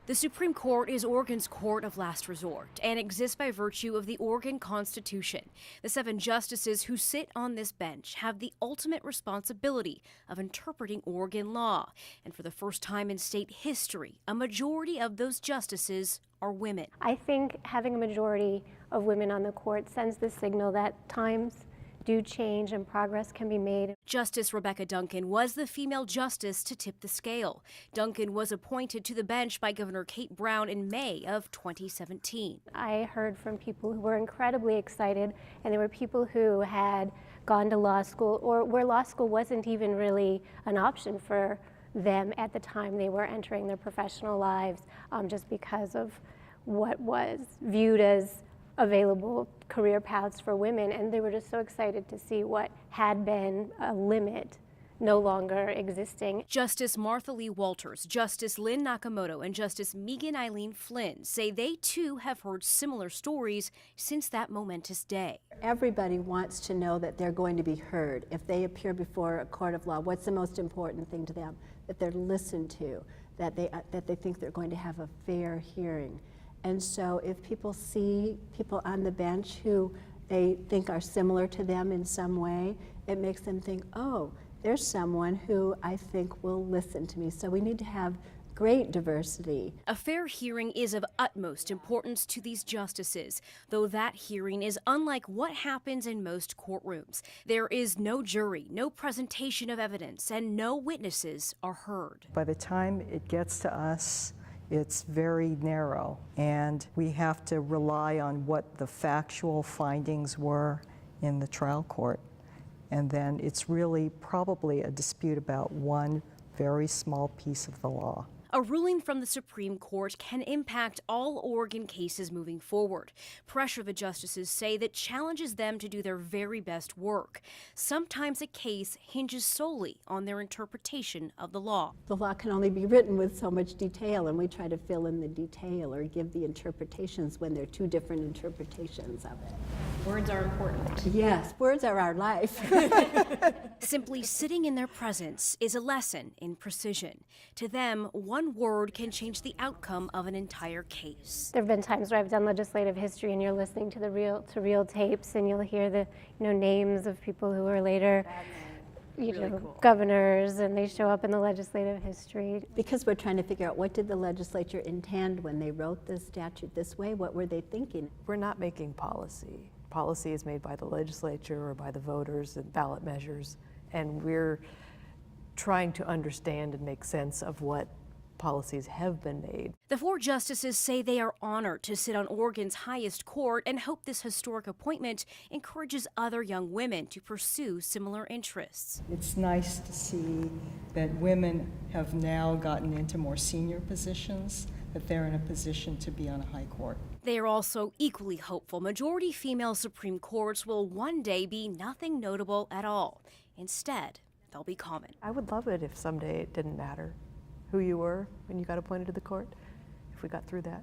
The Supreme Court is Oregon's court of last resort and exists by virtue of the Oregon Constitution. The 7 justices who sit on this bench have the ultimate responsibility of interpreting Oregon law. And for the first time in state history, a majority of those justices are women. I think having a majority of women on the court sends the signal that times do change and progress can be made. Justice Rebecca Duncan was the female justice to tip the scale. Duncan was appointed to the bench by Governor Kate Brown in May of 2017. I heard from people who were incredibly excited, and there were people who had gone to law school or where law school wasn't even really an option for them at the time they were entering their professional lives, just because of what was viewed as available career paths for women, and they were just so excited to see what had been a limit no longer existing. Justice Martha Lee Walters, Justice Lynn Nakamoto, and Justice Megan Eileen Flynn say they too have heard similar stories since that momentous day. Everybody wants to know that they're going to be heard. If they appear before a court of law, what's the most important thing to them? That they're listened to, that they think they're going to have a fair hearing. And so if people see people on the bench who they think are similar to them in some way, it makes them think, oh, there's someone who I think will listen to me. So we need to have great diversity. A fair hearing is of utmost importance to these justices, though that hearing is unlike what happens in most courtrooms. There is no jury, no presentation of evidence, and no witnesses are heard. By the time it gets to us, it's very narrow, and we have to rely on what the factual findings were in the trial court. And then it's really probably a dispute about one very small piece of the law. A ruling from the Supreme Court can impact all Oregon cases moving forward. Pressure the justices say that challenges them to do their very best work. Sometimes a case hinges solely on their interpretation of the law. The law can only be written with so much detail, and we try to fill in the detail or give the interpretations when there are 2 different interpretations of it. Words are important. Yes, words are our life. Simply sitting in their presence is a lesson in precision. To them, one word can change the outcome of an entire case. There have been times where I've done legislative history and you're listening to the reel tapes and you'll hear the names of people who were later cool governors, and they show up in the legislative history. Because we're trying to figure out, what did the legislature intend when they wrote this statute this way? What were they thinking? We're not making policy. Policy is made by the legislature or by the voters and ballot measures, and we're trying to understand and make sense of what policies have been made. The 4 justices say they are honored to sit on Oregon's highest court and hope this historic appointment encourages other young women to pursue similar interests. It's nice to see that women have now gotten into more senior positions, that they're in a position to be on a high court. They are also equally hopeful majority female Supreme Courts will one day be nothing notable at all. Instead, they'll be common. I would love it if someday it didn't matter who you were when you got appointed to the court, if we got through that.